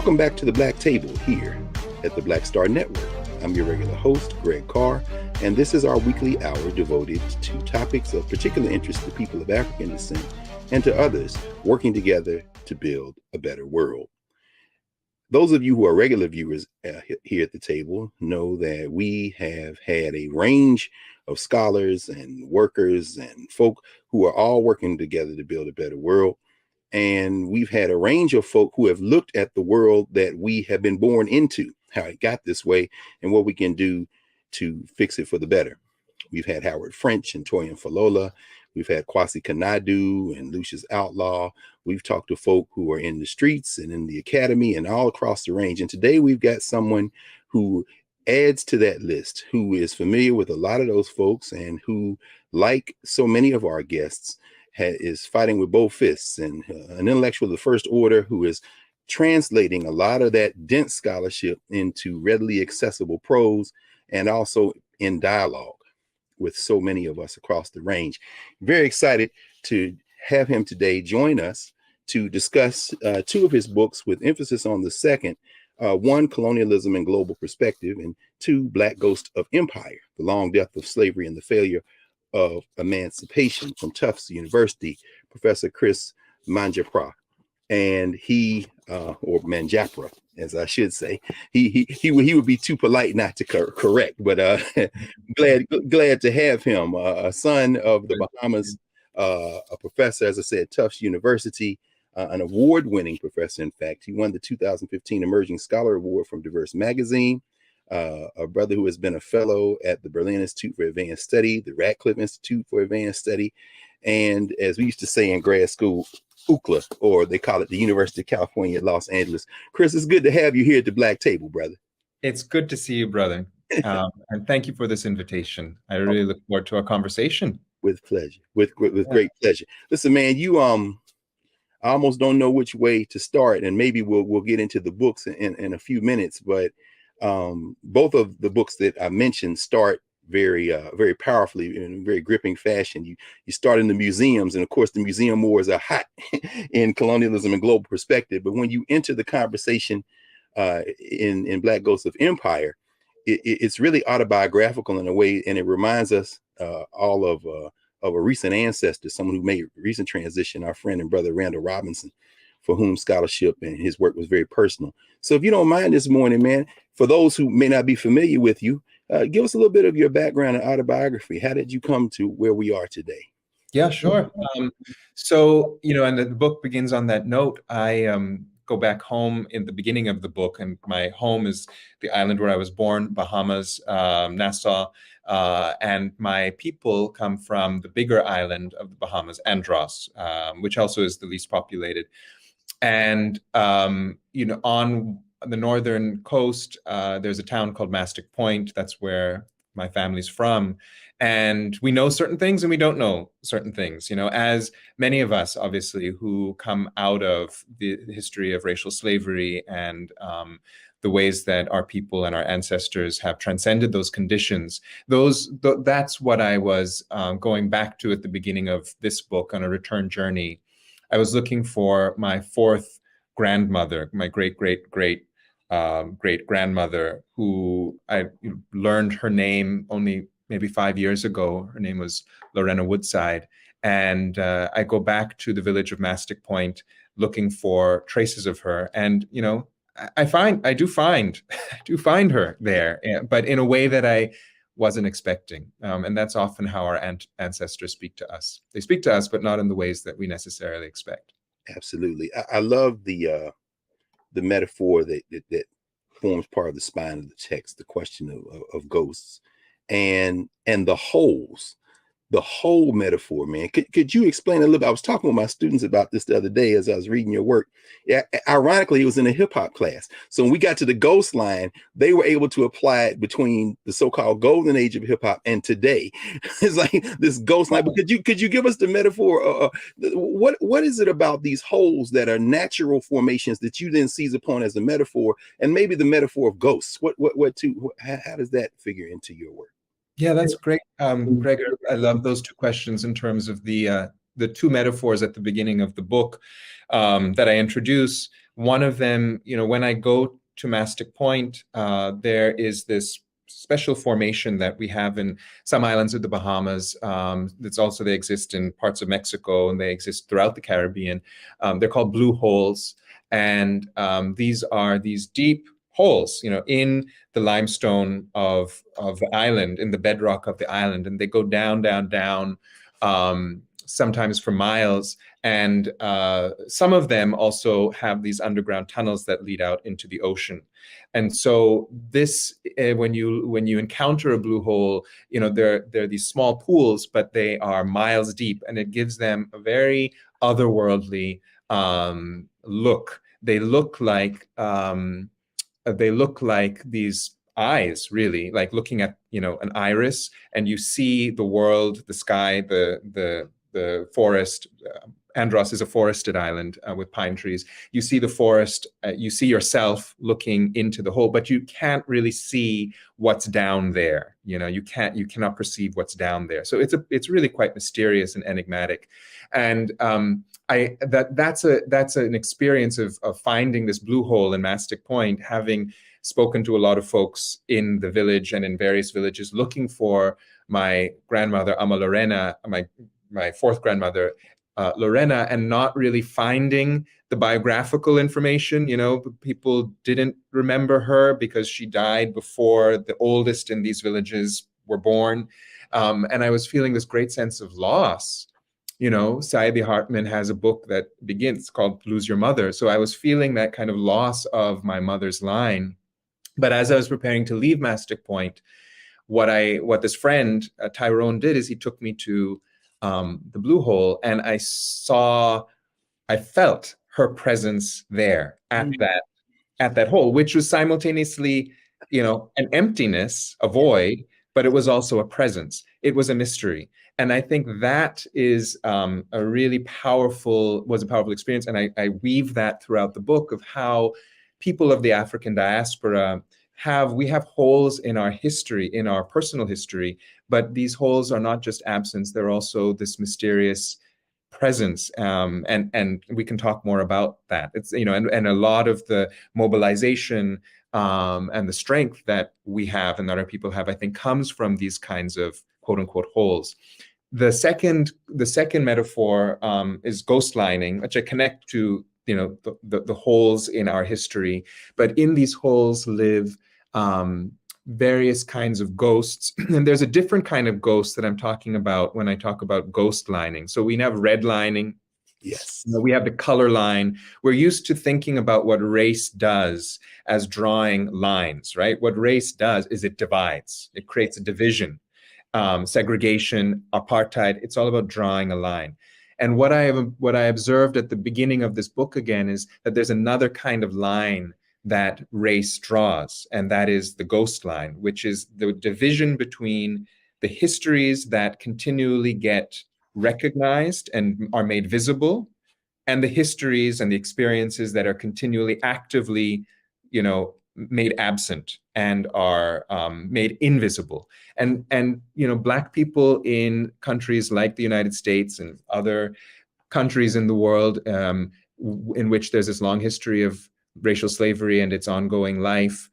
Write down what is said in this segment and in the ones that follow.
Welcome back to the Black Table here at the Black Star Network. I'm your regular host, Greg Carr, and this is our weekly hour devoted to topics of particular interest to people of African descent and to others working together to build a better world. Those of you who are regular viewers here at the table know that we have had a range of scholars and workers and folk who are all working together to build a better world. And we've had a range of folk who have looked at the world that we have been born into, how it got this way, and what we can do to fix it for the better. We've had Howard French and Toyin Falola. We've had Kwasi Kanadu and Lucius Outlaw. We've talked to folk who are in the streets and in the academy and all across the range. And today we've got someone who adds to that list, who is familiar with a lot of those folks and who, like so many of our guests, is fighting with both fists, and an intellectual of the first order who is translating a lot of that dense scholarship into readily accessible prose and also in dialogue with so many of us across the range. Very excited to have him today join us to discuss two of his books with emphasis on the second, one, Colonialism and Global Perspective, and two, Black Ghost of Empire, The Long Death of Slavery and the Failure of Emancipation, from Tufts University, Professor Chris Manjapra. And he, or Manjapra, as I should say, he would be too polite not to correct, but glad to have him, a son of the Bahamas, a professor, as I said, Tufts University, an award-winning professor. In fact, he won the 2015 Emerging Scholar Award from Diverse Magazine. A brother who has been a fellow at the Berlin Institute for Advanced Study, the Radcliffe Institute for Advanced Study, and as we used to say in grad school, UCLA, or they call it the University of California at Los Angeles. Chris, it's good to have you here at the Black Table, brother. It's good to see you, brother. And thank you for this invitation. I really look forward to our conversation. With pleasure, with great pleasure. Listen, man, you I almost don't know which way to start, and maybe we'll get into the books in a few minutes, but both of the books that I mentioned start very powerfully in a very gripping fashion. You start in the museums, and of course the museum wars are hot in Colonialism and Global Perspective. But when you enter the conversation in Black Ghosts of Empire, it's really autobiographical in a way, and it reminds us all of a recent ancestor, someone who made a recent transition, our friend and brother Randall Robinson, for whom scholarship and his work was very personal. So if you don't mind this morning, man, for those who may not be familiar with you, give us a little bit of your background and autobiography. How did you come to where we are today? Yeah, sure. So, and the book begins on that note. I go back home in the beginning of the book, and my home is the island where I was born, Bahamas, Nassau, and my people come from the bigger island of the Bahamas, Andros, which also is the least populated. And, on the northern coast, there's a town called Mastic Point. That's where my family's from. And we know certain things and we don't know certain things, as many of us, obviously, who come out of the history of racial slavery and the ways that our people and our ancestors have transcended those conditions. That's what I was going back to at the beginning of this book on a return journey. I was looking for my fourth grandmother, my great-great-great-grandmother, who I learned her name only maybe 5 years ago. Her name was Lorena Woodside. And I go back to the village of Mastic Point looking for traces of her. And, I do find her there, but in a way that I wasn't expecting. And that's often how our ancestors speak to us. They speak to us, but not in the ways that we necessarily expect. Absolutely. I love the metaphor that forms part of the spine of the text, the question of ghosts and the holes, the whole metaphor, man. Could you explain a little bit? I was talking with my students about this the other day as I was reading your work. Yeah, ironically, it was in a hip hop class. So when we got to the ghost line, they were able to apply it between the so-called golden age of hip hop and today. It's like this ghost line. But could you give us the metaphor? What is it about these holes that are natural formations that you then seize upon as a metaphor, and maybe the metaphor of ghosts? How does that figure into your work? Yeah, that's great. Greg, I love those two questions in terms of the the two metaphors at the beginning of the book that I introduce. One of them, when I go to Mastic Point, there is this special formation that we have in some islands of the Bahamas. They exist in parts of Mexico, and they exist throughout the Caribbean. They're called blue holes, and these are these deep holes, in the limestone of the island, in the bedrock of the island, and they go down, down, down, sometimes for miles. And some of them also have these underground tunnels that lead out into the ocean. And so this, when you encounter a blue hole, they're these small pools, but they are miles deep, and it gives them a very otherworldly look. They look like these eyes, really, like looking at an iris, and you see the world, the sky, the forest. Andros is a forested island with pine trees. You see the forest, you see yourself looking into the hole, but you can't really see what's down there. You cannot perceive what's down there. So it's really quite mysterious and enigmatic. And that's an experience of finding this blue hole in Mastic Point, having spoken to a lot of folks in the village and in various villages looking for my grandmother, Ama Lorena, my fourth grandmother, Lorena, and not really finding the biographical information. People didn't remember her because she died before the oldest in these villages were born. And I was feeling this great sense of loss. Saidi Hartman has a book that begins called Lose Your Mother. So I was feeling that kind of loss of my mother's line. But as I was preparing to leave Mastic Point, what this friend, Tyrone, did is he took me to the blue hole, and I felt her presence there at that hole, which was simultaneously, an emptiness, a void, but it was also a presence. It was a mystery. And I think that is a really powerful experience. And I weave that throughout the book of how people of the African diaspora we have holes in our history, in our personal history, but these holes are not just absence, they're also this mysterious presence. And we can talk more about that. It's, and a lot of the mobilization and the strength that we have and that our people have, I think, comes from these kinds of quote unquote holes. The second metaphor is ghost lining, which I connect to the holes in our history. But in these holes live various kinds of ghosts. And there's a different kind of ghost that I'm talking about when I talk about ghost lining. So we have red lining. Yes. We have the color line. We're used to thinking about what race does as drawing lines, right? What race does is it divides. It creates a division, segregation, apartheid. It's all about drawing a line. And what I observed at the beginning of this book again is that there's another kind of line that race draws, and that is the ghost line, which is the division between the histories that continually get recognized and are made visible, and the histories and the experiences that are continually actively, made absent and are made invisible. And Black people in countries like the United States and other countries in the world in which there's this long history of racial slavery and its ongoing life,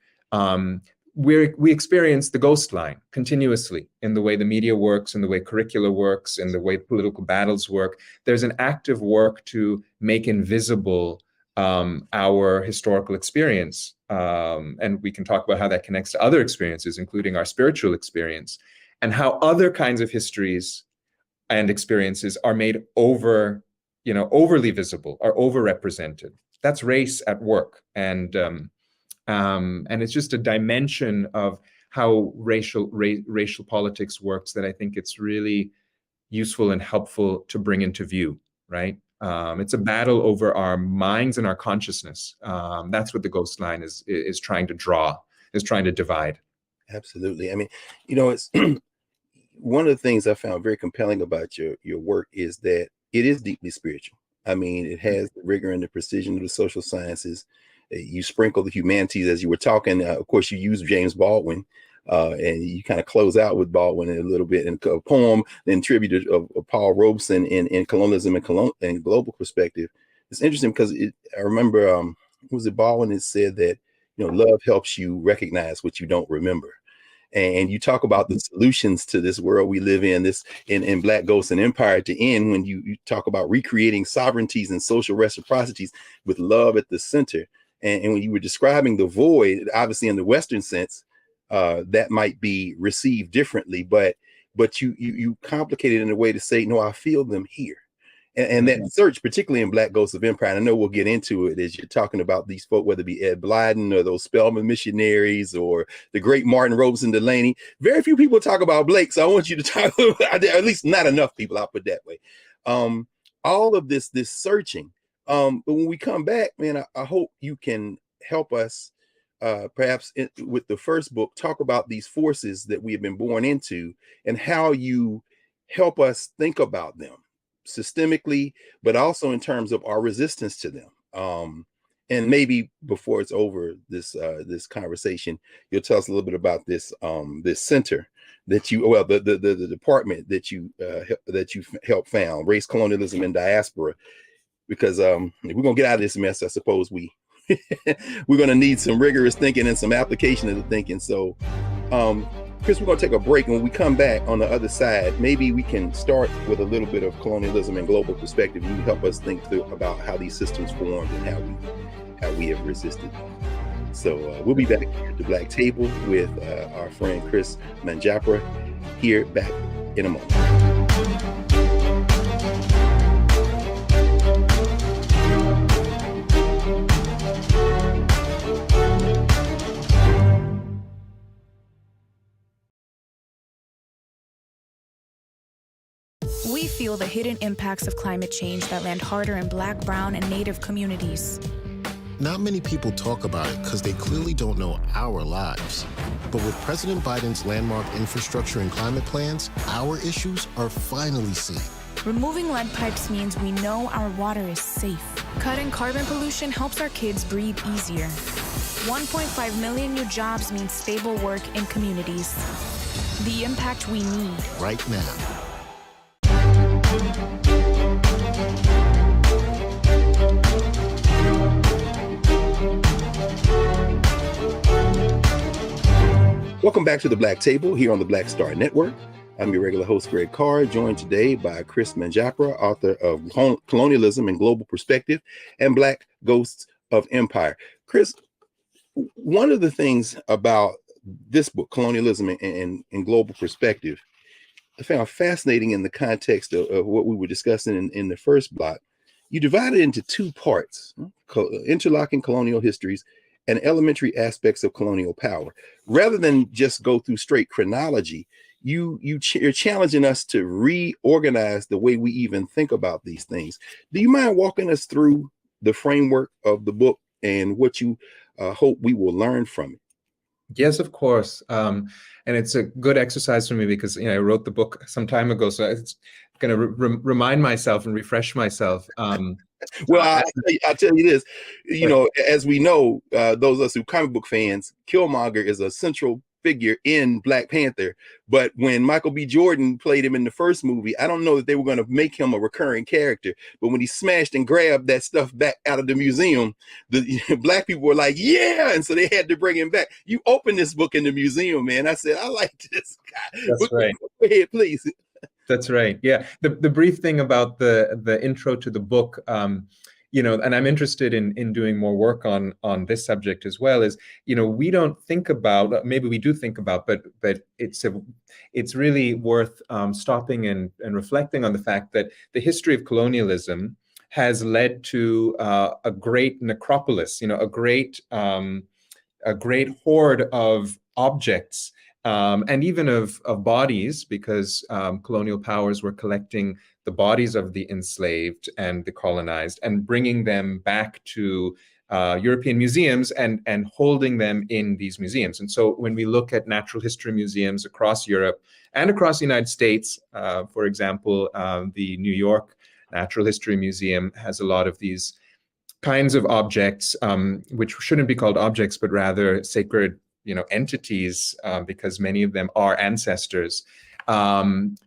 we experience the ghost line continuously in the way the media works, in the way curricula works, in the way political battles work. There's an active work to make invisible our historical experience. And we can talk about how that connects to other experiences, including our spiritual experience, and how other kinds of histories and experiences are made overly visible, are overrepresented. That's race at work. And it's just a dimension of how racial politics works that I think it's really useful and helpful to bring into view, right? It's a battle over our minds and our consciousness. That's what the ghost line is trying to draw, is trying to divide. Absolutely. I mean, it's one of the things I found very compelling about your work is that it is deeply spiritual. I mean, it has the rigor and the precision of the social sciences. You sprinkle the humanities as you were talking. Of course, you use James Baldwin, and you kind of close out with Baldwin a little bit in a poem, then tribute of Paul Robeson in Colonialism and Global Perspective. It's interesting because I remember, was it Baldwin that said that, love helps you recognize what you don't remember. And you talk about the solutions to this world we live in, this in Black Ghosts and Empire to end, when you talk about recreating sovereignties and social reciprocities with love at the center. And when you were describing the void, obviously in the Western sense, that might be received differently, but you complicate it in a way to say, no, I feel them here. And that search, particularly in Black Ghosts of Empire, and I know we'll get into it as you're talking about these folk, whether it be Ed Blyden or those Spelman missionaries or the great Martin Robeson Delaney. Very few people talk about Blake, so I want you to talk about, at least not enough people, I'll put it that way. All of this searching. But when we come back, man, I hope you can help us, perhaps with the first book, talk about these forces that we have been born into and how you help us think about them systemically, but also in terms of our resistance to them. And maybe before it's over, this conversation, you'll tell us a little bit about this center that the department that you helped found, Race, Colonialism, and Diaspora. Because if we're gonna get out of this mess, I suppose we're gonna need some rigorous thinking and some application of the thinking. So Chris, we're going to take a break. When we come back on the other side, maybe we can start with a little bit of colonialism and global perspective. You help us think through about how these systems formed and how we have resisted them. So we'll be back here at the Black Table with our friend Chris Manjapra here back in a moment. We feel the hidden impacts of climate change that land harder in Black, brown, and Native communities. Not many people talk about it because they clearly don't know our lives. But with President Biden's landmark infrastructure and climate plans, our issues are finally seen. Removing lead pipes means we know our water is safe. Cutting carbon pollution helps our kids breathe easier. 1.5 million new jobs means stable work in communities. The impact we need. Right now. Welcome back to the Black Table here on the Black Star Network. I'm your regular host, Greg Carr, joined today by Chris Manjapra, author of Colonialism and Global Perspective and Black Ghosts of Empire. Chris, one of the things about this book, Colonialism and Global Perspective, I found fascinating in the context of what we were discussing in the first block. You divide it into two parts, interlocking colonial histories and elementary aspects of colonial power. Rather than just go through straight chronology, you're challenging us to reorganize the way we even think about these things. Do you mind walking us through the framework of the book and what you hope we will learn from it? Yes, of course. And it's a good exercise for me because I wrote the book some time ago, so it's going to remind myself and refresh myself. Well, I'll tell you this, as we know, those of us who comic book fans, Killmonger is a central figure in Black Panther. But when Michael B. Jordan played him in the first movie, I don't know that they were going to make him a recurring character. But when he smashed and grabbed that stuff back out of the museum, the Black people were like, yeah. And so they had to bring him back. You opened this book in the museum, man. I said, I like this guy. That's right. Go ahead, please. That's right. Yeah. The brief thing about the intro to the book, and I'm interested in doing more work on this subject as well, is, we don't think about, maybe we do think about, but it's really worth stopping and reflecting on the fact that the history of colonialism has led to a great necropolis, a great hoard of objects, and even of bodies, because colonial powers were collecting the bodies of the enslaved and the colonized and bringing them back to European museums and holding them in these museums. And so when we look at natural history museums across Europe and across the United States, for example, the New York Natural History Museum has a lot of these kinds of objects, which shouldn't be called objects, but rather sacred entities, because many of them are ancestors.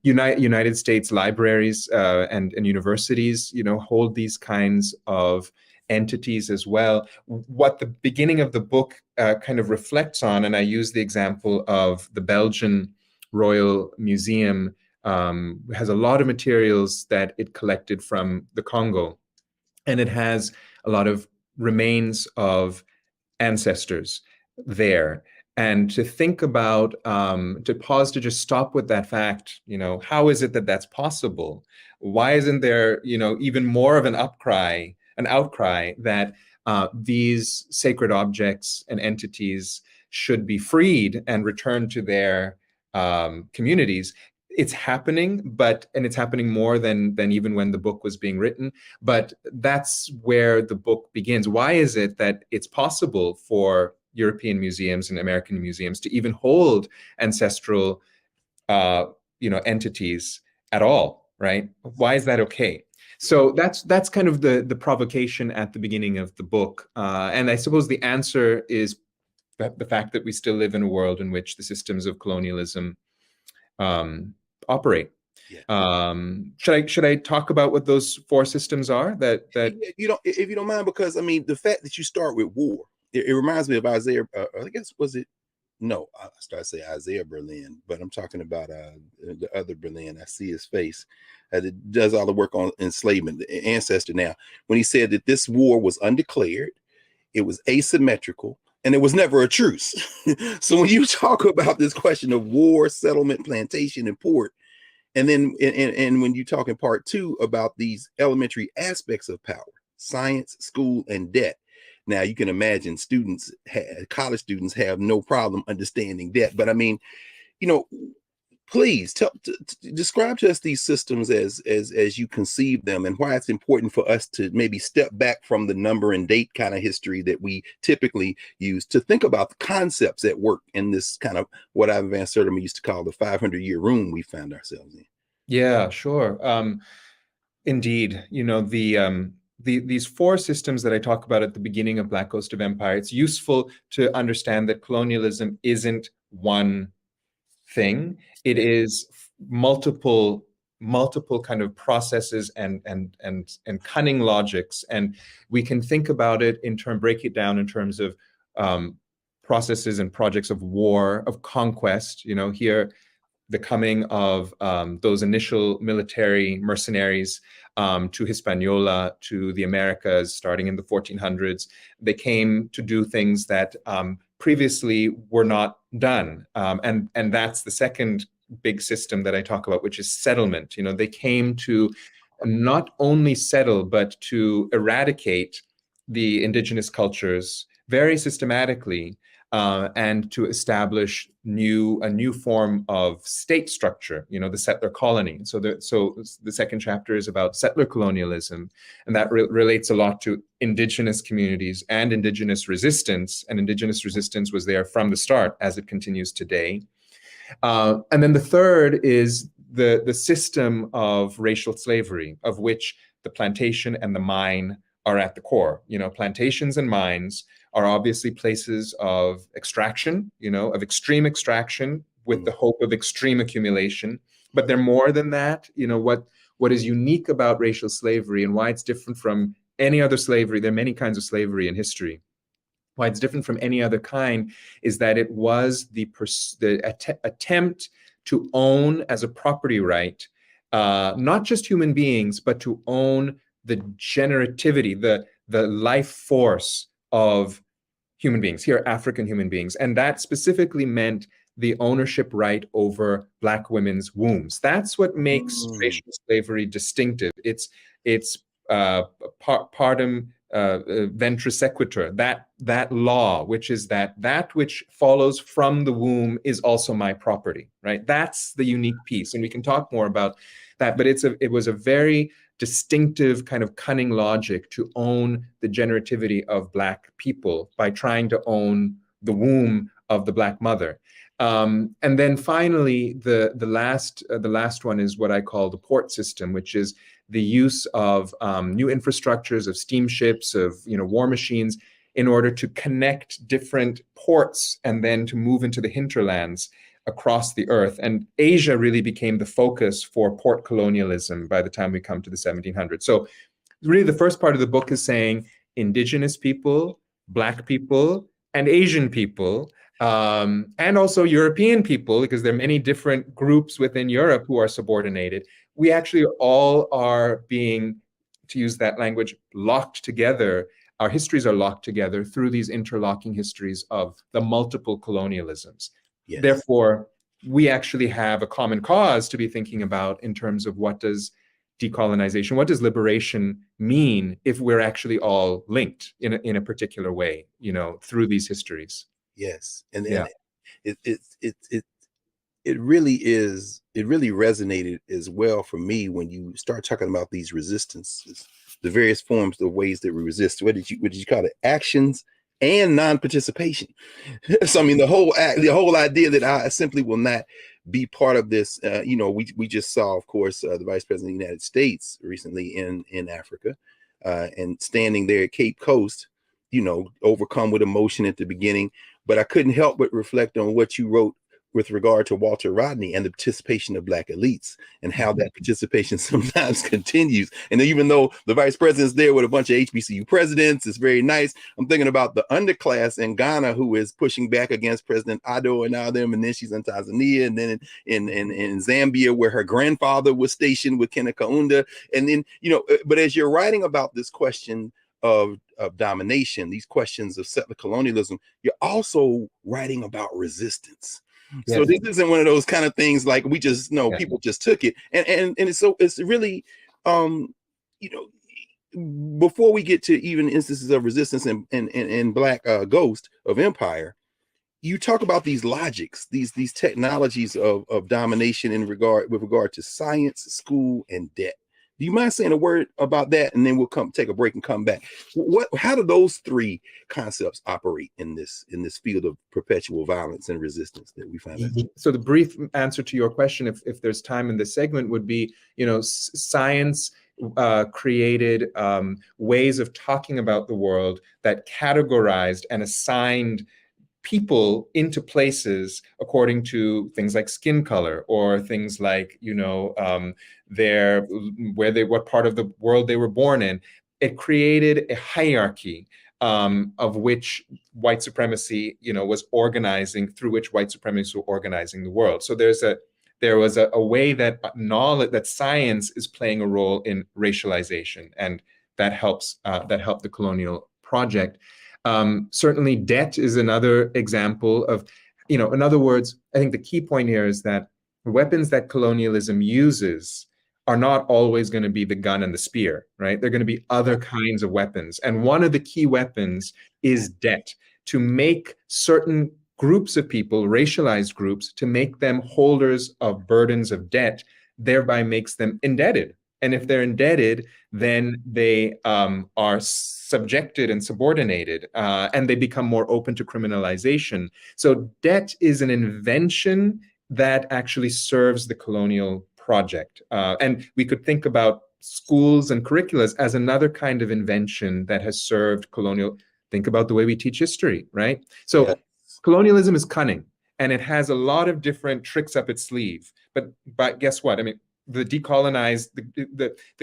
United States libraries and universities, hold these kinds of entities as well. What the beginning of the book kind of reflects on, and I use the example of the Belgian Royal Museum, has a lot of materials that it collected from the Congo, and it has a lot of remains of ancestors there. And to think about, to pause, to just stop with that fact, how is it that that's possible? Why isn't there, even more of an outcry that these sacred objects and entities should be freed and returned to their communities? It's happening, and it's happening more than even when the book was being written. But that's where the book begins. Why is it that it's possible for European museums and American museums to even hold ancestral, entities at all, right? Why is that okay? So that's kind of the provocation at the beginning of the book. And I suppose the answer is the fact that we still live in a world in which the systems of colonialism operate. Should I talk about what those four systems are? If you don't mind, because I mean, the fact that you start with war, it reminds me of Isaiah. I guess was it? No, I started to say Isaiah Berlin, but I'm talking about the other Berlin. I see his face. That does all the work on enslavement, the ancestor. Now, when he said that this war was undeclared, it was asymmetrical, and it was never a truce. So when you talk about this question of war, settlement, plantation, and port, and then and when you talk in part two about these elementary aspects of power, science, school, and debt. Now you can imagine college students have no problem understanding debt. But I mean, please describe to us these systems as you conceive them, and why it's important for us to maybe step back from the number and date kind of history that we typically use to think about the concepts at work in this kind of what Ivan Van Sertima used to call the 500-year room we found ourselves in. Yeah, sure. Indeed, these four systems that I talk about at the beginning of Black Ghost of Empire, it's useful to understand that colonialism isn't one thing. It is multiple kind of processes and cunning logics, and we can think about it break it down in terms of processes and projects of war, of conquest. Here, the coming of those initial military mercenaries to Hispaniola, to the Americas, starting in the 1400s. They came to do things that previously were not done. And that's the second big system that I talk about, which is settlement. They came to not only settle, but to eradicate the indigenous cultures very systematically, and to establish a new form of state structure, the settler colony. So the second chapter is about settler colonialism, and that relates a lot to indigenous communities and indigenous resistance. And indigenous resistance was there from the start, as it continues today. And then the third is the system of racial slavery, of which the plantation and the mine are at the core. Plantations and mines are obviously places of extraction, of extreme extraction with the hope of extreme accumulation. But they're more than that. What is unique about racial slavery and why it's different from any other slavery, there are many kinds of slavery in history. Why it's different from any other kind is that it was the attempt to own as a property right, not just human beings, but to own the generativity, the life force of human beings, here African human beings. And that specifically meant the ownership right over Black women's wombs. That's what makes racial slavery distinctive. It's partum ventris sequitur, that law, which is that which follows from the womb is also my property, right? That's the unique piece. And we can talk more about that, but it was a very distinctive kind of cunning logic to own the generativity of Black people by trying to own the womb of the Black mother. And then finally, the last one is what I call the port system, which is the use of new infrastructures, of steamships, of war machines in order to connect different ports and then to move into the hinterlands across the earth. And Asia really became the focus for port colonialism by the time we come to the 1700s. So really the first part of the book is saying indigenous people, Black people, and Asian people, and also European people, because there are many different groups within Europe who are subordinated. We actually all are being, to use that language, locked together. Our histories are locked together through these interlocking histories of the multiple colonialisms. Yes. Therefore, we actually have a common cause to be thinking about in terms of what does decolonization, what does liberation mean if we're actually all linked in a particular way, through these histories. Yes, and it really is. It really resonated as well for me when you start talking about these resistances, the various forms, the ways that we resist. What did you call it? Actions and non-participation. So I mean, the whole idea that I simply will not be part of this. We just saw, of course, the Vice President of the United States recently in Africa, and standing there at Cape Coast, overcome with emotion at the beginning. But I couldn't help but reflect on what you wrote with regard to Walter Rodney and the participation of Black elites and how that participation sometimes continues. And even though the vice president's there with a bunch of HBCU presidents, it's very nice. I'm thinking about the underclass in Ghana who is pushing back against President Ado and now them, and then she's in Tanzania, and then in Zambia where her grandfather was stationed with Kenneth Kaunda. And then, but as you're writing about this question of domination, these questions of settler colonialism, you're also writing about resistance. Yes. So this isn't one of those kind of things like we just people just took it, and it's really before we get to even instances of resistance and Black Ghost of Empire, you talk about these logics, these technologies of domination with regard to science, school, and debt. Do you mind saying a word about that, and then we'll take a break and come back? How do those three concepts operate in this field of perpetual violence and resistance that we find? So the brief answer to your question, if there's time in this segment, would be, science created ways of talking about the world that categorized and assigned people into places according to things like skin color or things like, what part of the world they were born in. It created a hierarchy of which white supremacy, was organizing, through which white supremacists were organizing the world. So there was a way that knowledge, that science is playing a role in racialization, and that helped the colonial project. Certainly debt is another example of, in other words, I think the key point here is that weapons that colonialism uses are not always going to be the gun and the spear, right? They're going to be other kinds of weapons. And one of the key weapons is debt, to make certain groups of people, racialized groups, to make them holders of burdens of debt, thereby makes them indebted. And if they're indebted, then they are subjected and subordinated, and they become more open to criminalization. So debt is an invention that actually serves the colonial project. And we could think about schools and curricula as another kind of invention that has served colonial. Think about the way we teach history, right? So yes. Colonialism is cunning, and it has a lot of different tricks up its sleeve. But guess what? I mean, the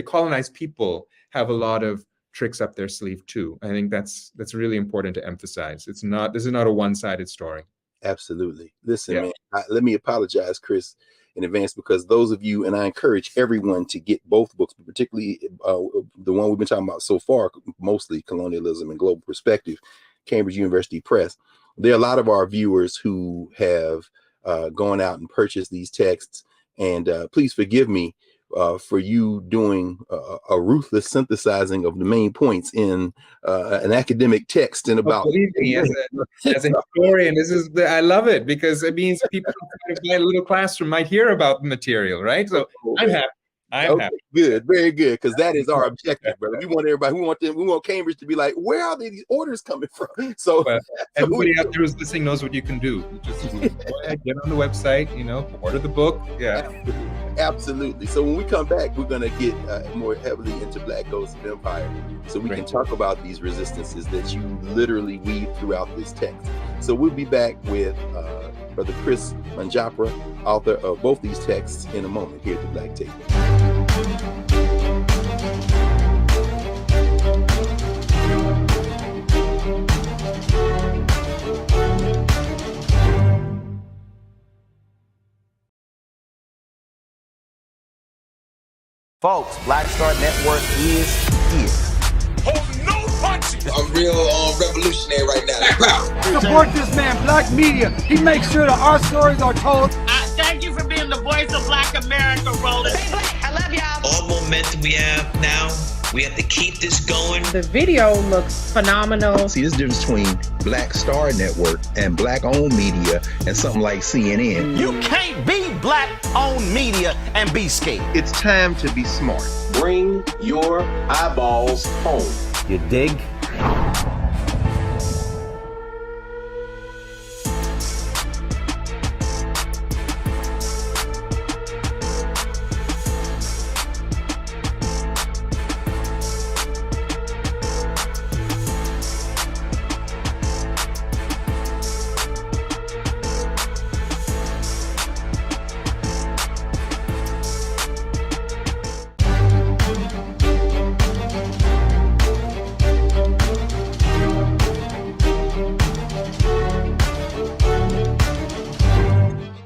colonized people have a lot of tricks up their sleeve too. I think that's really important to emphasize. This is not a one-sided story. Absolutely. Listen, man, let me apologize, Chris, in advance, because those of you, and I encourage everyone to get both books, but particularly the one we've been talking about so far, mostly Colonialism and Global Perspective, Cambridge University Press. There are a lot of our viewers who have gone out and purchased these texts, and please forgive me for you doing a ruthless synthesizing of the main points in an academic text in about. Believe me, as a historian, I love it, because it means people in a little classroom might hear about the material, right? So I'm happy. I'm Okay, happy. good, very good, because that is our objective, brother. We want everybody, we want Cambridge to be like, where are these orders coming from? So, But so everybody out there who's listening knows what you can do. You just go ahead, get on the website, order the book. Yeah. Absolutely. So when we come back, we're going to get more heavily into Black Ghost of Empire, so we can talk about these resistances that you literally weave throughout this text. So we'll be back with Brother Chris Manjapra, author of both these texts, in a moment here at the Black Table. Folks, Black Star Network is here. Oh, no punches! I'm real revolutionary right now. Support this man, Black Media. He makes sure that our stories are told. Thank you for being the voice of Black America, Roland. Stay black. I love y'all. All momentum we have now, we have to keep this going. The video looks phenomenal. See, this difference between Black Star Network and Black-owned media and something like CNN. You can't be Black-owned media and be scared. It's time to be smart. Bring your eyeballs home. You dig?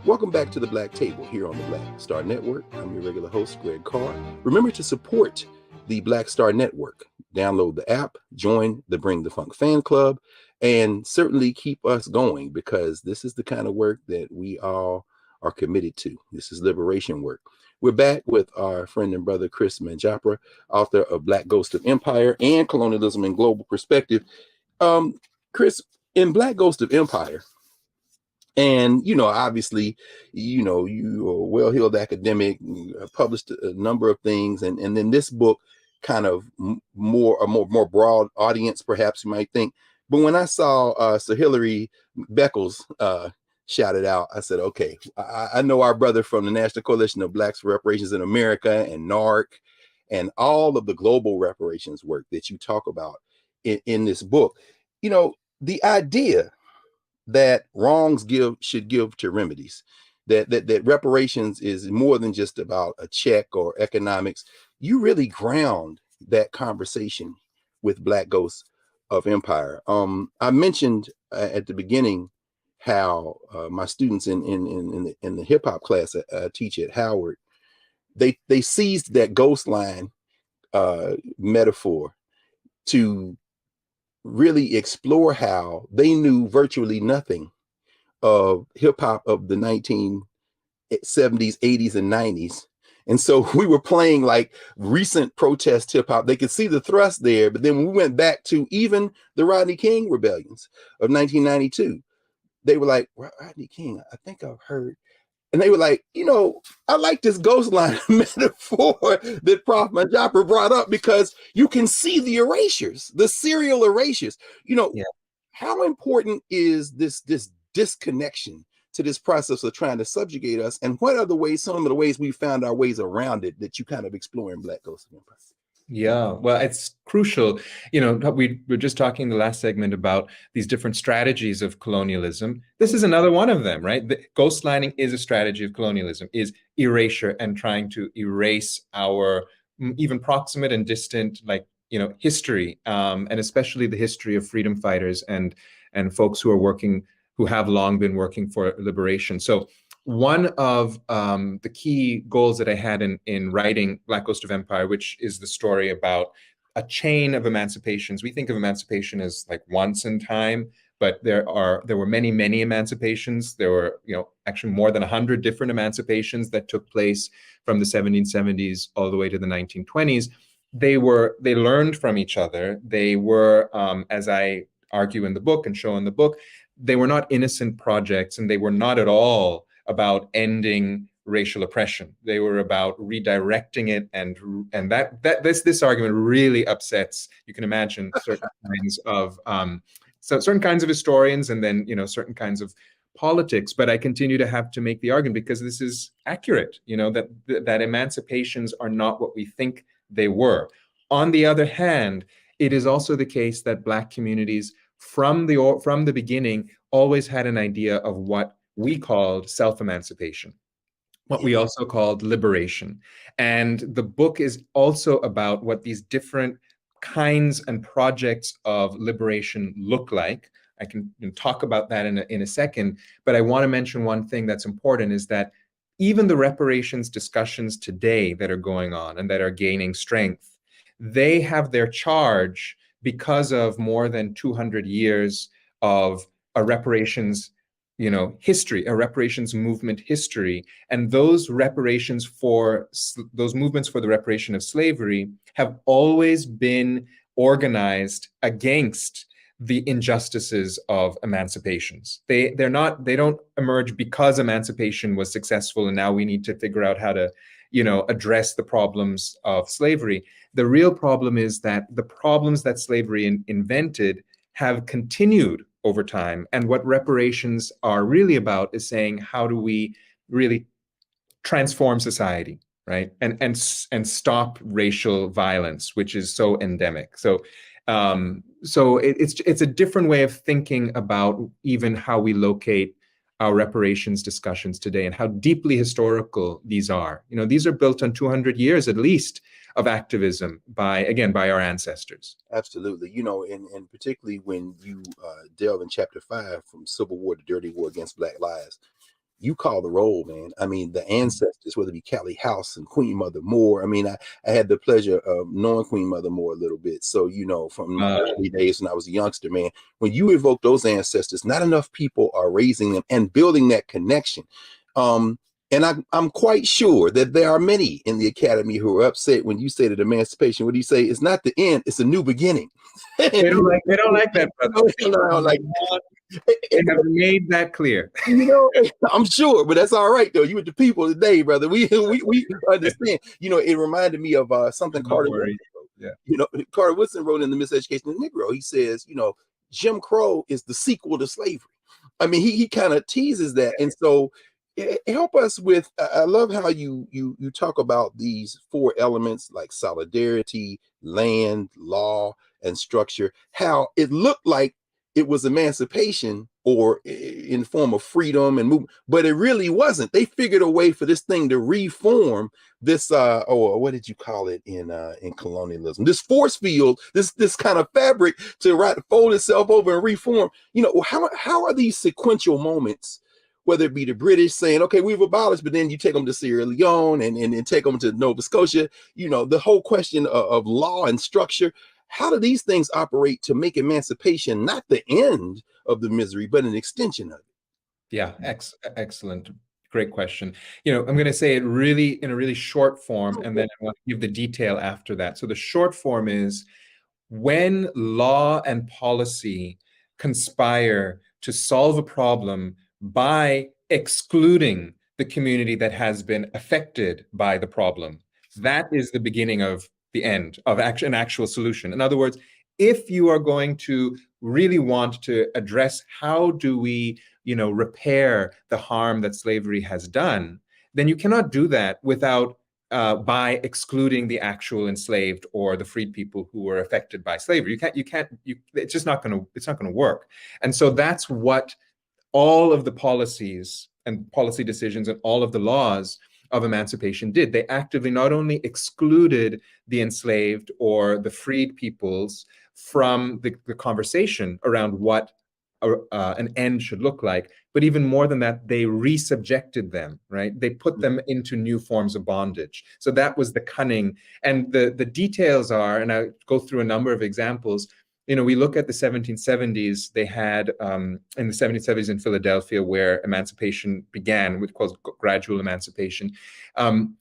Welcome back to the Black Table here on the Black Star Network. I'm your regular host, Greg Carr. Remember to support the Black Star Network. Download the app, join the Bring the Funk fan club, and certainly keep us going, because this is the kind of work that we all are committed to. This is liberation work. We're back with our friend and brother, Chris Manjapra, author of Black Ghost of Empire and Colonialism in Global Perspective. Chris, in Black Ghost of Empire, and, obviously, you are a well-heeled academic, published a number of things. And then this book kind of more broad audience, perhaps you might think. But when I saw Sir Hilary Beckles shouted out, I said, okay, I know our brother from the National Coalition of Blacks for Reparations in America and NARC and all of the global reparations work that you talk about in this book. The idea that wrongs should give to remedies, that reparations is more than just about a check or economics. You really ground that conversation with Black Ghosts of Empire. I mentioned at the beginning how my students in the hip hop class I teach at Howard, they seized that ghost line metaphor to really explore how they knew virtually nothing of hip hop of the 1970s, 80s, and 90s. And so we were playing like recent protest hip hop. They could see the thrust there. But then when we went back to even the Rodney King rebellions of 1992, they were like, Rodney King, I think I've heard. And they were like, I like this ghost line metaphor that Prof. Manjapra brought up, because you can see the erasures, the serial erasures. How important is this disconnection to this process of trying to subjugate us? And what are some of the ways we found our ways around it that you kind of explore in Black Ghost of Empire? Yeah, well, it's crucial. We were just talking in the last segment about these different strategies of colonialism. This is another one of them, right? The ghostlining is a strategy of colonialism, is erasure and trying to erase our even proximate and distant, history, and especially the history of freedom fighters and folks who have long been working for liberation. So one of the key goals that I had in writing Black Ghost of Empire, which is the story about a chain of emancipations. We think of emancipation as like once in time, but there were many, many emancipations. There were, actually more than 100 different emancipations that took place from the 1770s all the way to the 1920s. They learned from each other. They were, as I argue in the book and show in the book, they were not innocent projects, and they were not at all about ending racial oppression. They were about redirecting it, and this argument really upsets, you can imagine, certain kinds of certain kinds of historians, and then certain kinds of politics. But I continue to have to make the argument because this is accurate, that emancipations are not what we think they were. On the other hand, it is also the case that Black communities from the beginning always had an idea of what we called self-emancipation, what we also called liberation. And the book is also about what these different kinds and projects of liberation look like. I can talk about that in a second, but I want to mention one thing that's important, is that even the reparations discussions today that are going on and that are gaining strength, they have their charge because of more than 200 years of a reparations history, a reparations movement history. And those movements for the reparation of slavery have always been organized against the injustices of emancipations. They don't emerge because emancipation was successful and now we need to figure out how to address the problems of slavery. The real problem is that the problems that slavery invented have continued over time. And what reparations are really about is saying, how do we really transform society, right? And stop racial violence, which is so endemic. So it's a different way of thinking about even how we locate our reparations discussions today and how deeply historical these are. These are built on 200 years at least of activism by our ancestors. Absolutely. And particularly when you delve in chapter 5, from Civil War to Dirty War Against Black Lives, you call the roll, man. I mean, the ancestors, whether it be Callie House and Queen Mother Moore. I mean, I had the pleasure of knowing Queen Mother Moore a little bit. So, from my early days when I was a youngster, man, when you evoke those ancestors, not enough people are raising them and building that connection. And I'm quite sure that there are many in the academy who are upset when you say that emancipation, what do you say? It's not the end, it's a new beginning. They don't like that, brother. They have made that clear. I'm sure, but that's all right though. You with the people today, brother. We understand. It reminded me of something Carter Woodson wrote. Yeah. Carter Woodson wrote in The Miseducation of the Negro. He says, Jim Crow is the sequel to slavery. I mean, he kind of teases that, and so help us with. I love how you talk about these 4 elements like solidarity, land, law, and structure. How it looked like it was emancipation or in the form of freedom and movement, but it really wasn't. They figured a way for this thing to reform this, what did you call it in colonialism? This force field, this kind of fabric to fold itself over and reform. How are these sequential moments, whether it be the British saying, okay, we've abolished, but then you take them to Sierra Leone and take them to Nova Scotia, the whole question of law and structure. How do these things operate to make emancipation not the end of the misery, but an extension of it? Yeah, excellent. Great question. I'm going to say it really in a really short form, and then I want to give the detail after that. So the short form is, when law and policy conspire to solve a problem by excluding the community that has been affected by the problem, that is the beginning of the end of an actual solution. In other words, if you are going to really want to address how do we, repair the harm that slavery has done, then you cannot do that without by excluding the actual enslaved or the freed people who were affected by slavery. It's just not going to work. And so that's what all of the policies and policy decisions and all of the laws of emancipation did. They actively not only excluded the enslaved or the freed peoples from the conversation around what an end should look like, but even more than that, they resubjected them, right? They put them into new forms of bondage. So that was the cunning. And the details are, and I go through a number of examples. We look at the 1770s, they had, in the 1770s in Philadelphia, where emancipation began, which was gradual emancipation,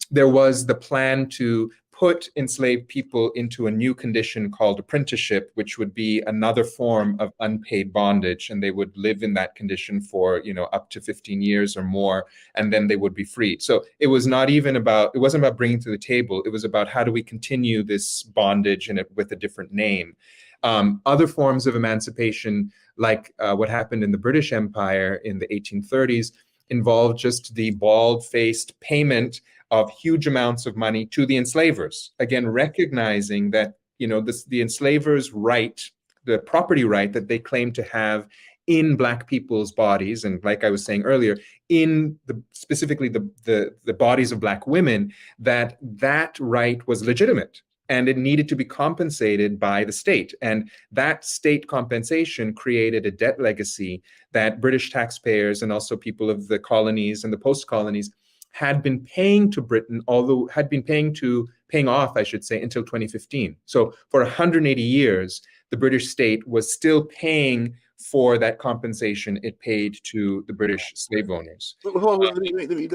there was the plan to put enslaved people into a new condition called apprenticeship, which would be another form of unpaid bondage, and they would live in that condition for, up to 15 years or more, and then they would be freed. So it was not even about, it wasn't about bringing to the table, it was about how do we continue this bondage with a different name. Other forms of emancipation, like what happened in the British Empire in the 1830s, involved just the bald-faced payment of huge amounts of money to the enslavers. Again, recognizing that, the enslavers' right, the property right that they claim to have in Black people's bodies, and like I was saying earlier, in specifically the bodies of Black women, that right was legitimate. And it needed to be compensated by the state. And that state compensation created a debt legacy that British taxpayers and also people of the colonies and the post-colonies had been paying to Britain, although had been paying off, I should say, until 2015. So for 180 years, the British state was still paying for that compensation it paid to the British slave owners. Hold on, let me,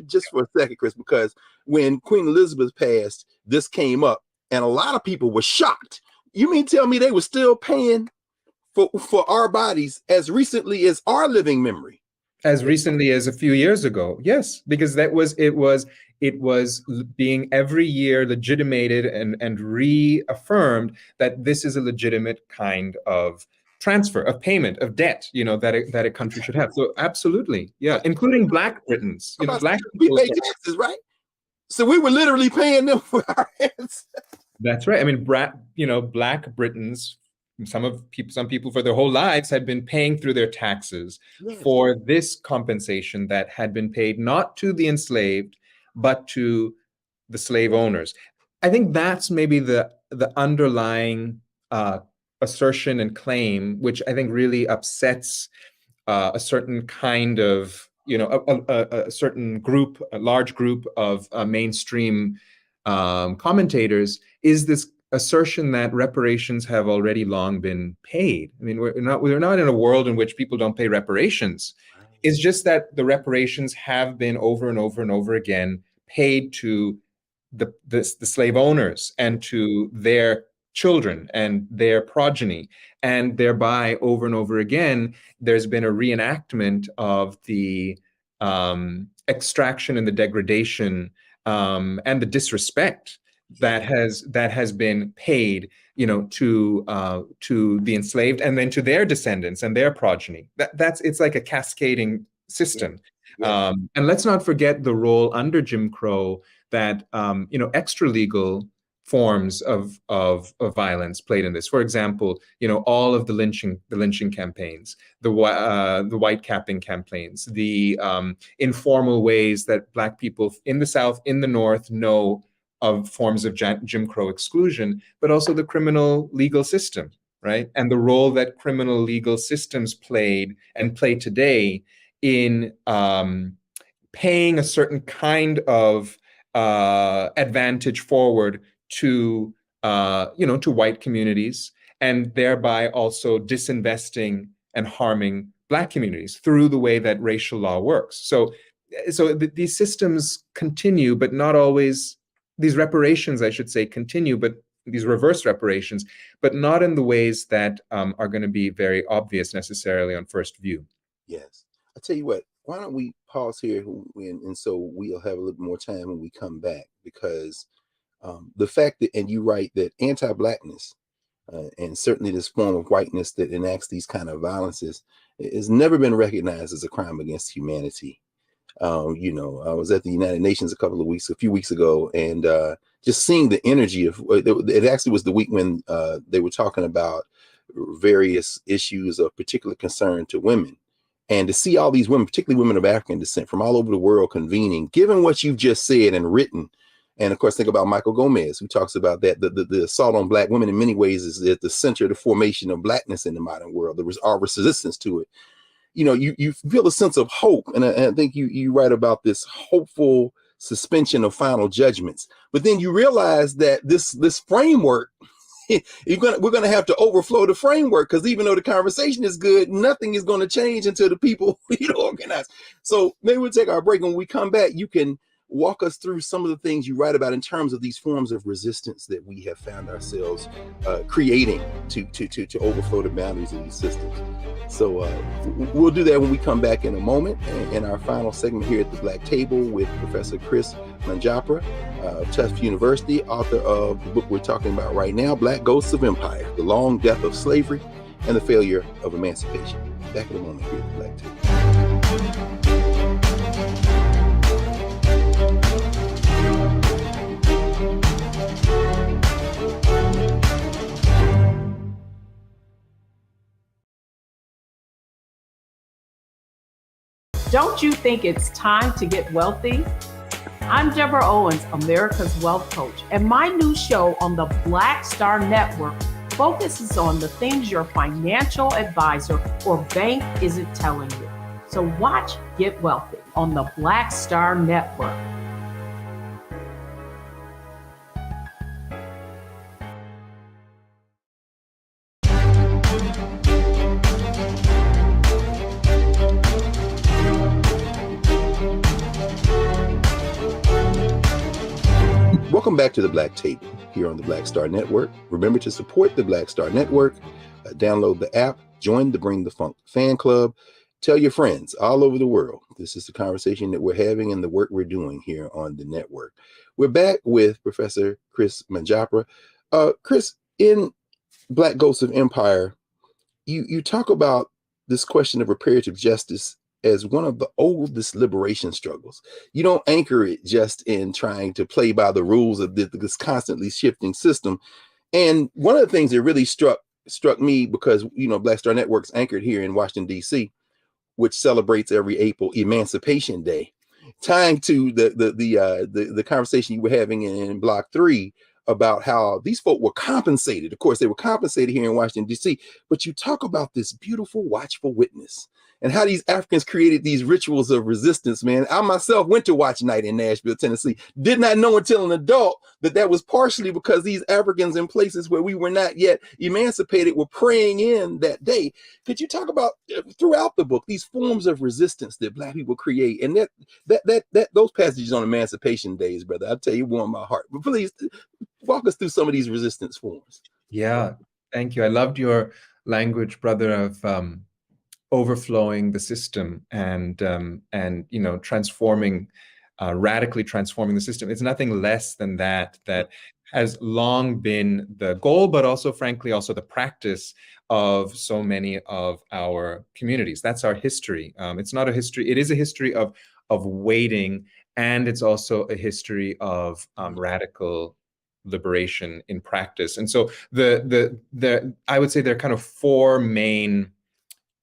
just for a second, Chris, because when Queen Elizabeth passed, this came up, and a lot of people were shocked. You mean tell me they were still paying for our bodies as recently as our living memory? As recently as a few years ago, yes, because it was being every year legitimated and reaffirmed that this is a legitimate kind of transfer, of payment, of debt, that a country should have. So absolutely, yeah, including Black Britons. Black people pay taxes, right? So we were literally paying them for our heads. That's right. I mean, Black Britons, some people for their whole lives had been paying through their taxes for this compensation that had been paid not to the enslaved, but to the slave owners. I think that's maybe the underlying assertion and claim, which I think really upsets a certain kind of, a certain group, a large group of mainstream commentators, is this assertion that reparations have already long been paid. I mean, we're not in a world in which people don't pay reparations. It's just that the reparations have been over and over and over again paid to the slave owners and to their children and their progeny, and thereby over and over again there's been a reenactment of the extraction and the degradation and the disrespect that has been paid, to the enslaved and then to their descendants and their progeny. It's like a cascading system. Yeah. And let's not forget the role under Jim Crow that extra legal forms of violence played in this. For example, all of the lynching campaigns, the white capping campaigns, the informal ways that Black people in the South, in the North know of forms of Jim Crow exclusion, but also the criminal legal system, right? And the role that criminal legal systems played and play today in paying a certain kind of advantage forward to white communities, and thereby also disinvesting and harming Black communities through the way that racial law works. So these systems continue, but not always. These reparations, I should say, continue, but these reverse reparations, but not in the ways that are going to be very obvious necessarily on first view. Yes. I tell you what, why don't we pause here and so we'll have a little more time when we come back, because the fact that, and you're right, that anti-Blackness and certainly this form of whiteness that enacts these kind of violences has never been recognized as a crime against humanity. I was at the United Nations a few weeks ago, and just seeing the energy of it actually was the week when they were talking about various issues of particular concern to women. And to see all these women, particularly women of African descent from all over the world convening, given what you've just said and written. And of course, think about Michael Gomez, who talks about that the assault on Black women in many ways is at the center of the formation of Blackness in the modern world. There was our resistance to it. You feel a sense of hope. And I think you write about this hopeful suspension of final judgments. But then you realize that this framework, we're going to have to overflow the framework, because even though the conversation is good, nothing is going to change until the people organize. So maybe we'll take our break. When we come back, you can walk us through some of the things you write about in terms of these forms of resistance that we have found ourselves creating to overflow the boundaries of these systems. So we'll do that when we come back in a moment in our final segment here at the Black Table with Professor Chris Manjapra of Tufts University, author of the book we're talking about right now, Black Ghosts of Empire, The Long Death of Slavery and the Failure of Emancipation. Back in a moment here at the Black Table. Don't you think it's time to get wealthy? I'm Deborah Owens, America's Wealth Coach, and my new show on the Black Star Network focuses on the things your financial advisor or bank isn't telling you. So watch Get Wealthy on the Black Star Network. Welcome back to the Black Table here on the Black Star Network. Remember to support the Black Star Network. Download the app, join the Bring the Funk fan club, tell your friends all over the world. This is the conversation that we're having and the work we're doing here on the network. We're back with Professor Chris Manjapra. Chris, in Black Ghosts of Empire, you talk about this question of reparative justice as one of the oldest liberation struggles. You don't anchor it just in trying to play by the rules of this constantly shifting system. And one of the things that really struck me, because, you know, Black Star Network's anchored here in Washington, D.C., which celebrates every April Emancipation Day, tying to the conversation you were having in Block 3 about how these folk were compensated. Of course, they were compensated here in Washington, D.C., but you talk about this beautiful, watchful witness and how these Africans created these rituals of resistance, man. I myself went to Watch Night in Nashville, Tennessee. Did not know until an adult that was partially because these Africans in places where we were not yet emancipated were praying in that day. Could you talk about throughout the book these forms of resistance that Black people create, and that those passages on Emancipation Days, brother? I tell you, warm my heart. But please walk us through some of these resistance forms. Yeah, thank you. I loved your language, brother, of overflowing the system and you know, transforming, radically transforming the system. It's nothing less than that has long been the goal, but also, frankly, also the practice of so many of our communities. That's our history. It's not a history. It is a history of waiting, and it's also a history of radical liberation in practice. And so I would say there are kind of four main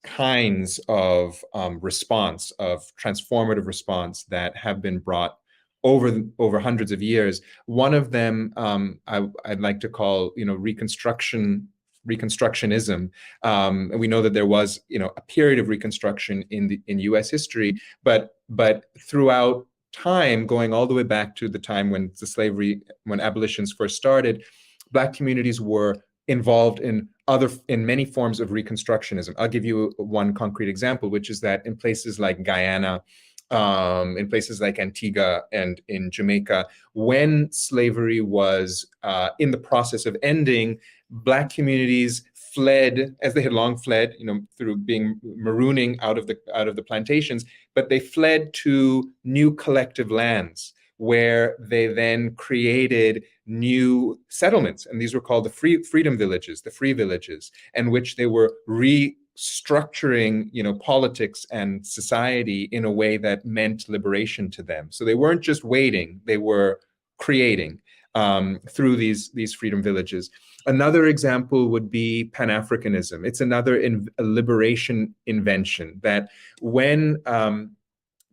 kinds of response, of transformative response that have been brought over hundreds of years. One of them I'd like to call, you know, Reconstructionism. And we know that there was, you know, a period of Reconstruction in U.S. history, but throughout time, going all the way back to the time when when abolitions first started, Black communities were involved in many forms of Reconstructionism. I'll give you one concrete example, which is that in places like Guyana, in places like Antigua and in Jamaica, when slavery was in the process of ending, Black communities fled, as they had long fled, you know, through being marooning out of the plantations, but they fled to new collective lands, where they then created new settlements. And these were called the freedom villages, the free villages, in which they were restructuring, you know, politics and society in a way that meant liberation to them. So they weren't just waiting, they were creating through these freedom villages. Another example would be Pan-Africanism. It's another liberation invention that when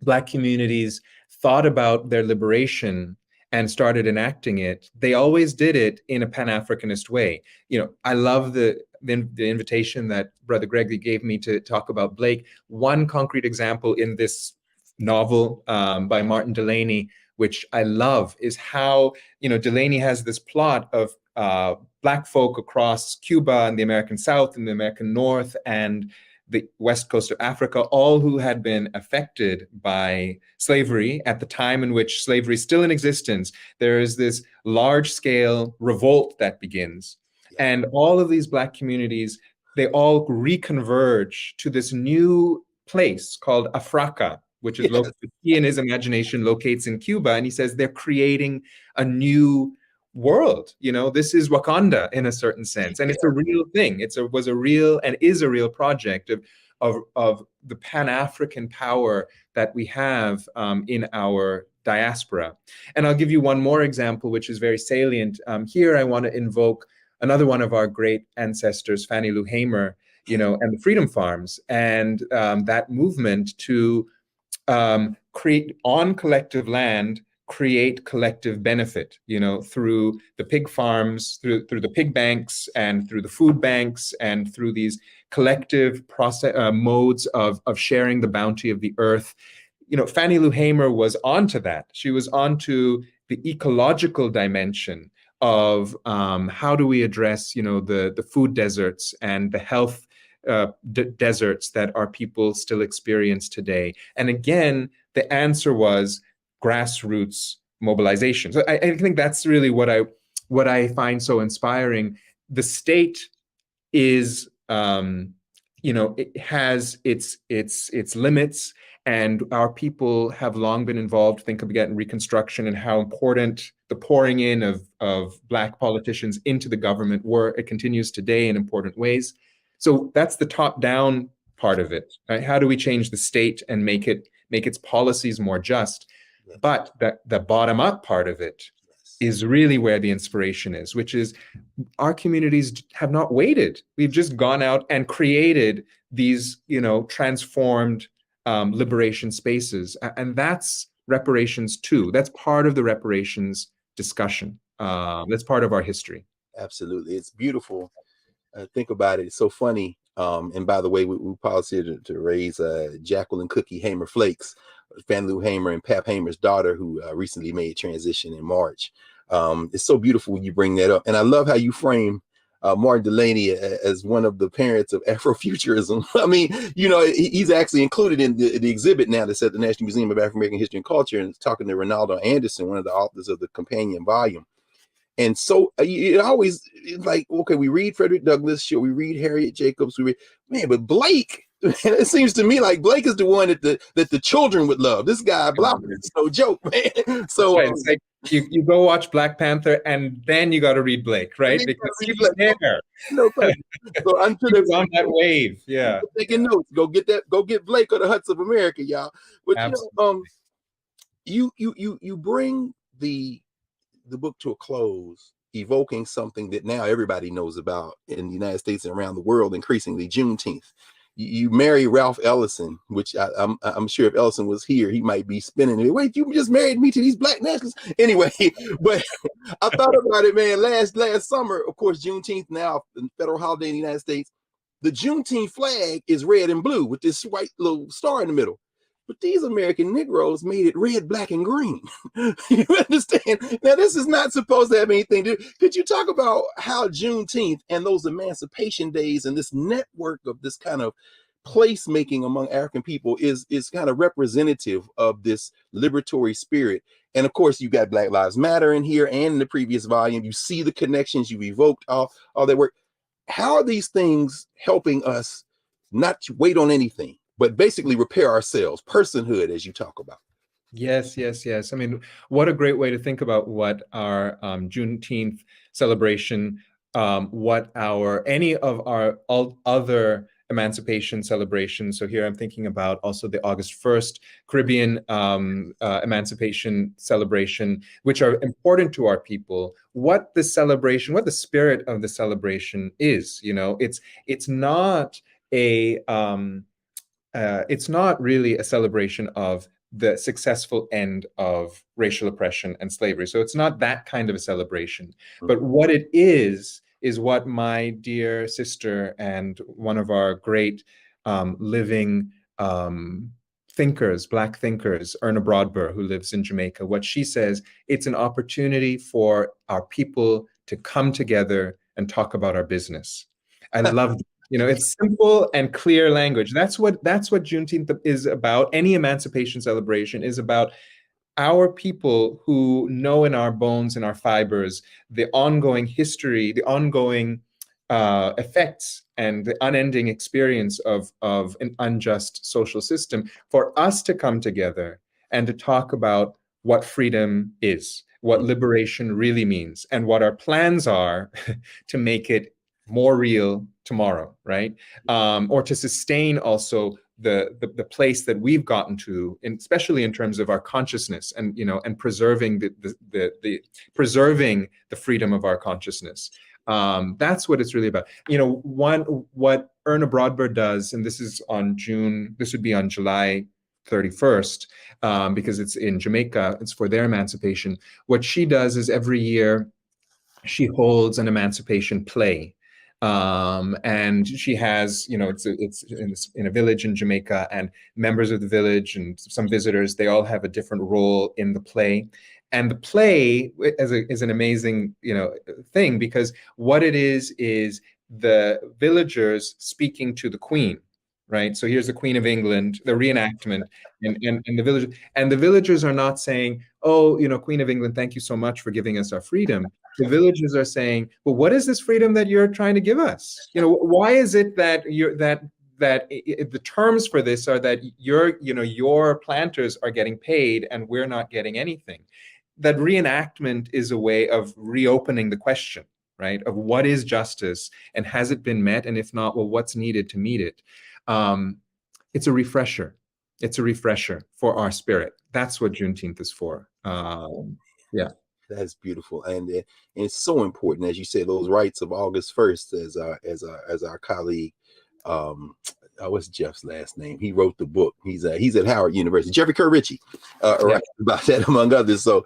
Black communities thought about their liberation and started enacting it, they always did it in a Pan-Africanist way. You know, I love the invitation that Brother Greg gave me to talk about Blake. One concrete example in this novel by Martin Delany, which I love, is how, you know, Delany has this plot of Black folk across Cuba and the American South and the American North, and the west coast of Africa, all who had been affected by slavery at the time in which slavery is still in existence. There is this large-scale revolt that begins. And all of these Black communities, they all reconverge to this new place called Africa, which is located, he in his imagination locates in Cuba. And he says they're creating a new world. This is Wakanda in a certain sense. And it's a real thing. Was a real and is a real project of the Pan-African power that we have in our diaspora. And I'll give you one more example, which is very salient. Here I want to invoke another one of our great ancestors, Fannie Lou Hamer, and the Freedom Farms, and that movement to create on collective land, create collective benefit, through the pig farms, through the pig banks, and through the food banks, and through these collective modes of sharing the bounty of the earth. Fannie Lou Hamer was onto that. She was onto the ecological dimension of how do we address, the food deserts and the health deserts that our people still experience today. And again, the answer was grassroots mobilization. So I think that's really what I find so inspiring. The state is, it has its limits, and our people have long been involved. Think of again Reconstruction and how important the pouring in of Black politicians into the government were. It continues today in important ways. So that's the top-down part of it. Right? How do we change the state and make its policies more just? Yes. But the bottom-up part of it is really where the inspiration is, which is our communities have not waited. We've just gone out and created these, transformed liberation spaces. And that's reparations too. That's part of the reparations discussion. That's part of our history. Absolutely. It's beautiful. Think about it. It's so funny. And by the way, we policy to raise Jacqueline Cookie Hamer Flakes, Fannie Lou Hamer and Pap Hamer's daughter, who recently made transition in March. It's so beautiful when you bring that up. And I love how you frame Martin Delaney as one of the parents of Afrofuturism. I mean, he's actually included in the exhibit now that's at the National Museum of African American History and Culture, and talking to Ronaldo Anderson, one of the authors of the companion volume. And so it always like, okay, we read Frederick Douglass, sure, we read Harriet Jacobs, but Blake, it seems to me like Blake is the one that the children would love. This guy, Block, is no joke, man. So right. It's like you go watch Black Panther and then you got to read Blake, right? Because he's there. No problem. So I'm sure he's on that wave. Yeah. Taking notes. Go get Blake or the Huts of America, y'all. But you bring the book to a close, evoking something that now everybody knows about in the United States and around the world, increasingly, Juneteenth. You marry Ralph Ellison, which I'm sure if Ellison was here, he might be spinning it. Wait, you just married me to these Black nationalists? Anyway, but I thought about it, man. Last summer, of course, Juneteenth, now a federal holiday in the United States. The Juneteenth flag is red and blue with this white little star in the middle. But these American Negroes made it red, black, and green. You understand? Now, this is not supposed to have anything to do. Could you talk about how Juneteenth and those Emancipation days and this network of this kind of placemaking among African people is kind of representative of this liberatory spirit? And of course, you got Black Lives Matter in here and in the previous volume. You see the connections, you evoked all that work. How are these things helping us not to wait on anything, but basically repair ourselves, personhood, as you talk about? Yes. I mean, what a great way to think about what our Juneteenth celebration, what any of our other emancipation celebrations. So here I'm thinking about also the August 1st Caribbean emancipation celebration, which are important to our people. What the spirit of the celebration is, it's not it's not really a celebration of the successful end of racial oppression and slavery. So it's not that kind of a celebration. But what it is what my dear sister and one of our great living thinkers, Black thinkers, Erna Broadbur, who lives in Jamaica, what she says, it's an opportunity for our people to come together and talk about our business. I love that. It's simple and clear language. That's what Juneteenth is about. Any emancipation celebration is about our people who know in our bones, in our fibers, the ongoing history, the ongoing effects, and the unending experience of an unjust social system, for us to come together and to talk about what freedom is, what liberation really means, and what our plans are to make it more real tomorrow, right? Or to sustain also the place that we've gotten to, especially in terms of our consciousness, and and preserving preserving the freedom of our consciousness. That's what it's really about. What Erna Broadbent does, and this would be on July 31st, because it's in Jamaica, it's for their emancipation. What she does is every year she holds an emancipation play. And she has, it's in a village in Jamaica, and members of the village and some visitors, they all have a different role in the play. And the play is an amazing, thing, because what it is the villagers speaking to the Queen, right? So here's the Queen of England, the reenactment, and the villagers are not saying, "Oh, Queen of England, thank you so much for giving us our freedom." The villagers are saying, "Well, what is this freedom that you're trying to give us? Why is it that the terms for this are that your planters are getting paid and we're not getting anything?" That reenactment is a way of reopening the question, right, of what is justice, and has it been met, and if not, well, what's needed to meet it? It's a refresher. It's a refresher for our spirit. That's what Juneteenth is for. Yeah. That's beautiful, and it's so important, as you say, those rights of August 1st, as our colleague, what's Jeff's last name? He wrote the book. He's at Howard University. Jeffrey Kerr Ritchie, right, about that, among others. So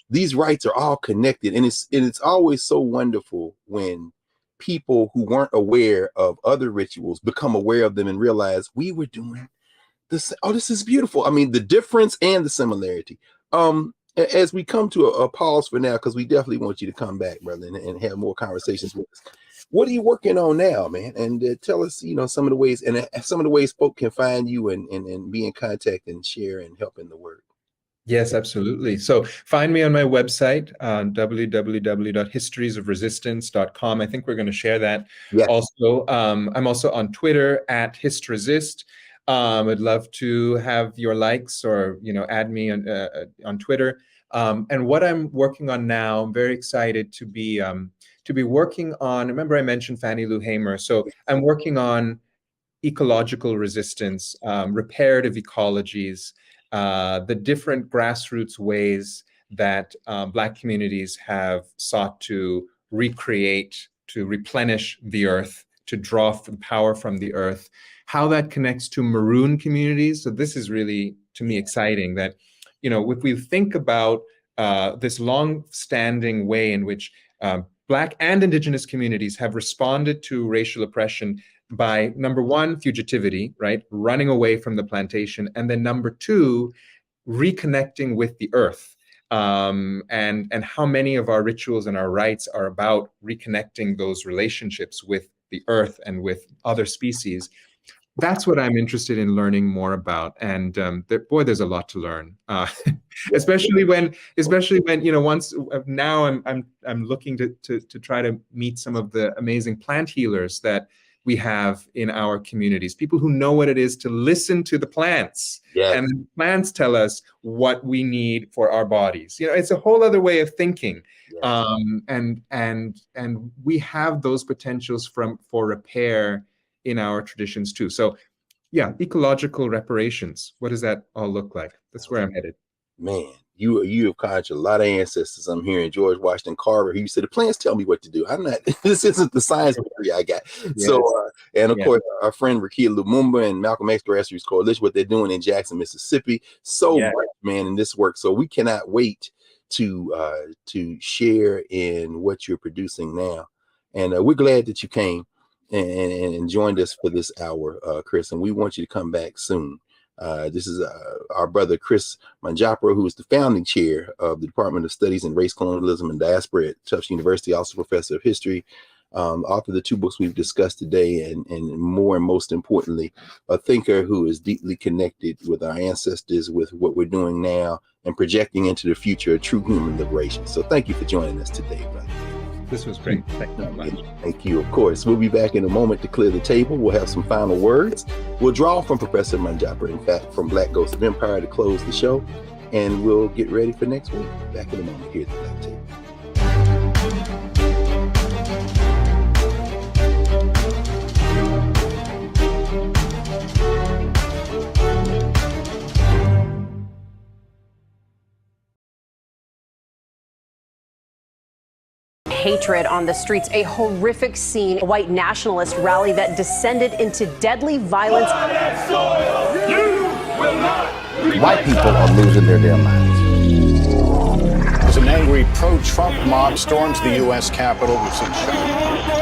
these rights are all connected, and it's always so wonderful when people who weren't aware of other rituals become aware of them and realize we were doing this. Oh, this is beautiful. I mean, the difference and the similarity. As we come to a pause for now, because we definitely want you to come back, brother, and have more conversations with us. What are you working on now, man? And tell us, some of the ways, and some of the ways folk can find you and be in contact and share and help in the work. Yes, absolutely. So find me on my website, www.historiesofresistance.com. I think we're going to share that. Yeah. Also, I'm also on Twitter at HistResist. I'd love to have your likes, or add me on Twitter. And what I'm working on now, I'm very excited to be working on. Remember, I mentioned Fannie Lou Hamer. So I'm working on ecological resistance, reparative ecologies, the different grassroots ways that Black communities have sought to recreate, to replenish the earth, to draw power from the earth, how that connects to maroon communities. So this is really, to me, exciting, that, if we think about this long-standing way in which Black and Indigenous communities have responded to racial oppression by, number one, fugitivity, right, running away from the plantation, and then number two, reconnecting with the earth. And how many of our rituals and our rites are about reconnecting those relationships with the earth and with other species. That's what I'm interested in learning more about, and there's a lot to learn, especially when once now I'm looking to try to meet some of the amazing plant healers that we have in our communities, people who know what it is to listen to the plants, and the plants tell us what we need for our bodies. It's a whole other way of thinking, and we have those potentials for repair in our traditions too. So yeah, ecological reparations. What does that all look like? That's where I'm headed. Man, you have conjured a lot of ancestors. I'm hearing George Washington Carver. He said, the plants tell me what to do. I'm not, this isn't the science degree I got. Yes. So, and of course, our friend Rakia Lumumba and Malcolm X Grassroots Coalition, what they're doing in Jackson, Mississippi. So much, man, in this work. So we cannot wait to share in what you're producing now. And we're glad that you came and joined us for this hour, Chris, and we want you to come back soon. This is our brother Chris Manjapra, who is the founding chair of the Department of Studies in Race, Colonialism, and Diaspora at Tufts University, also professor of history. author of the two books we've discussed today, and more and most importantly, a thinker who is deeply connected with our ancestors, with what we're doing now, and projecting into the future a true human liberation. So thank you for joining us today, brother. This was great. Thank you very much. Thank you. Of course, we'll be back in a moment to clear the table. We'll have some final words. We'll draw from Professor Manjapra, in fact, from Black Ghost of Empire to close the show, and we'll get ready for next week. Back in a moment here at the Black Table. Hatred on the streets, a horrific scene, a white nationalist rally that descended into deadly violence. White people are losing their damn minds. As an angry pro-Trump mob storms the U.S. Capitol, we've seen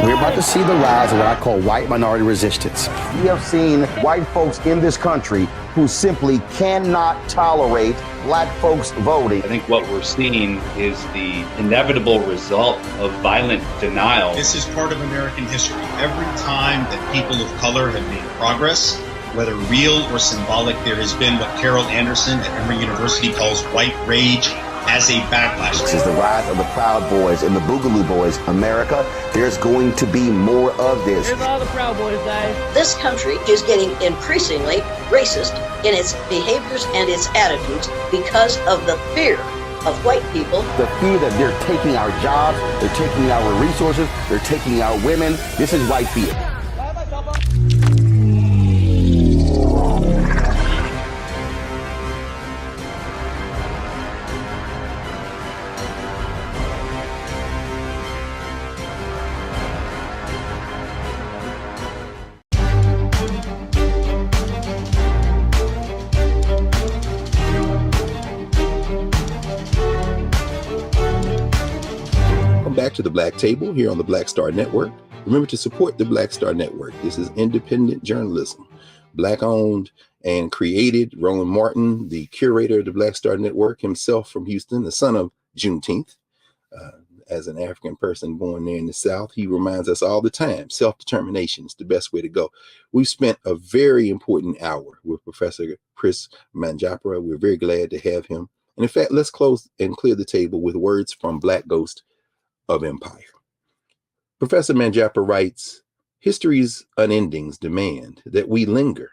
We're about to see the rise of what I call white minority resistance. We have seen white folks in this country who simply cannot tolerate black folks voting. I think what we're seeing is the inevitable result of violent denial. This is part of American history. Every time that people of color have made progress, whether real or symbolic, there has been what Carol Anderson at Emory University calls white rage as a backlash. This is the rise of the Proud Boys and the Boogaloo Boys. America, there's going to be more of this. Here's all the Proud Boys, guys. This country is getting increasingly racist in its behaviors and its attitudes because of the fear of white people. The fear that they're taking our jobs, they're taking our resources, they're taking our women. This is white fear. Back to the Black Table here on the Black Star Network. Remember to support the Black Star Network. This is independent journalism, Black owned and created. Roland Martin, the curator of the Black Star Network, himself from Houston, the son of Juneteenth, as an African person born there in the South, he reminds us all the time, self-determination is the best way to go. We've spent a very important hour with Professor Chris Manjapra. We're very glad to have him. And in fact, let's close and clear the table with words from Black Ghost of Empire. Professor Manjapra writes, history's unendings demand that we linger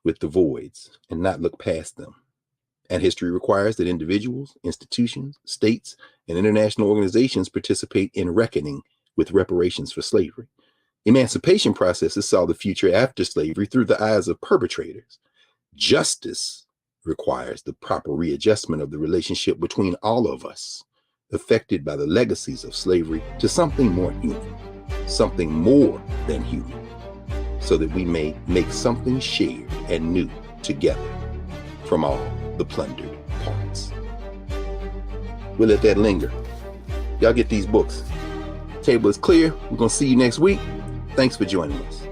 with the voids and not look past them. And history requires that individuals, institutions, states, and international organizations participate in reckoning with reparations for slavery. Emancipation processes saw the future after slavery through the eyes of perpetrators. Justice requires the proper readjustment of the relationship between all of us, affected by the legacies of slavery, to something more human, something more than human, so that we may make something shared and new together from all the plundered parts. We'll let that linger. Y'all get these books. Table is clear. We're going to see you next week. Thanks for joining us.